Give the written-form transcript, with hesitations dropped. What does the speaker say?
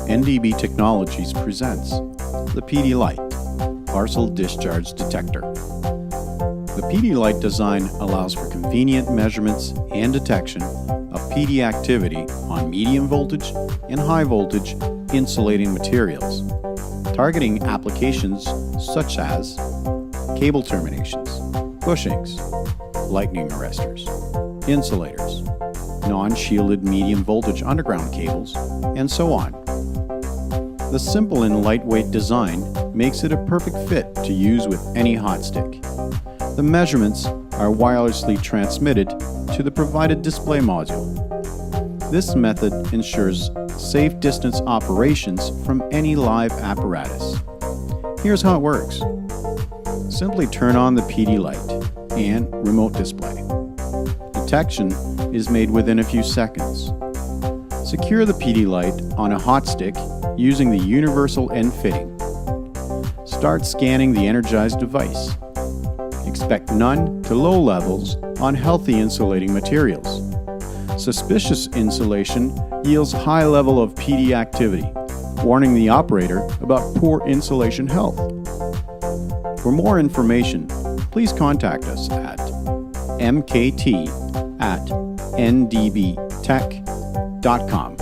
NDB Technologies presents the PD Light Parcel Discharge Detector. The PD Light design allows for convenient measurements and detection of PD activity on medium voltage and high voltage insulating materials, targeting applications such as cable terminations, bushings, lightning arresters, insulators, non-shielded medium voltage underground cables, and so on. The simple and lightweight design makes it a perfect fit to use with any hot stick. The measurements are wirelessly transmitted to the provided display module. This method ensures safe distance operations from any live apparatus. Here's how it works. Simply turn on the PD light and remote display. Detection is made within a few seconds. Secure the PD light on a hot stick using the universal end fitting. Start scanning the energized device. Expect none to low levels on healthy insulating materials. Suspicious insulation yields high level of PD activity, warning the operator about poor insulation health. For more information, please contact us at mkt@ndbtech.com.